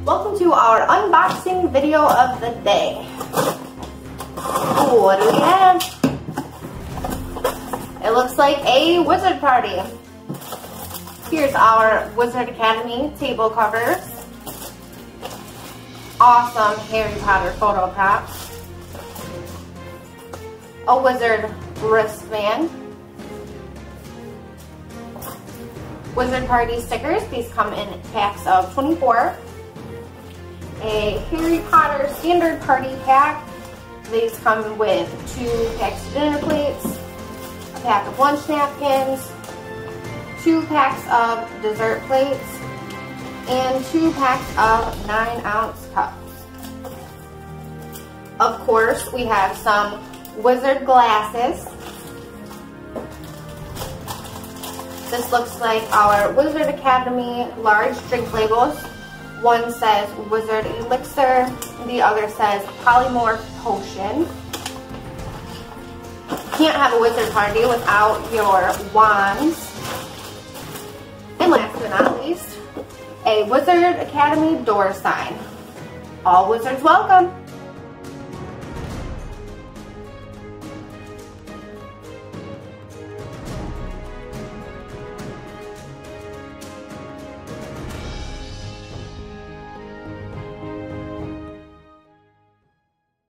Welcome to our unboxing video of the day. Ooh, what do we have? It looks like a wizard party. Here's our Wizard Academy table covers. Awesome Harry Potter photo props. A wizard wristband. Wizard Party stickers. These come in packs of 24. A Harry Potter standard party pack. These come with 2 packs of dinner plates, a pack of lunch napkins, 2 packs of dessert plates, and 2 packs of 9-ounce cups. Of course, we have some wizard glasses. This looks like our Wizard Academy large drink labels. One says Wizard Elixir, the other says Polymorph Potion. Can't have a wizard party without your wands. And last but not least, a Wizard Academy door sign. All wizards welcome!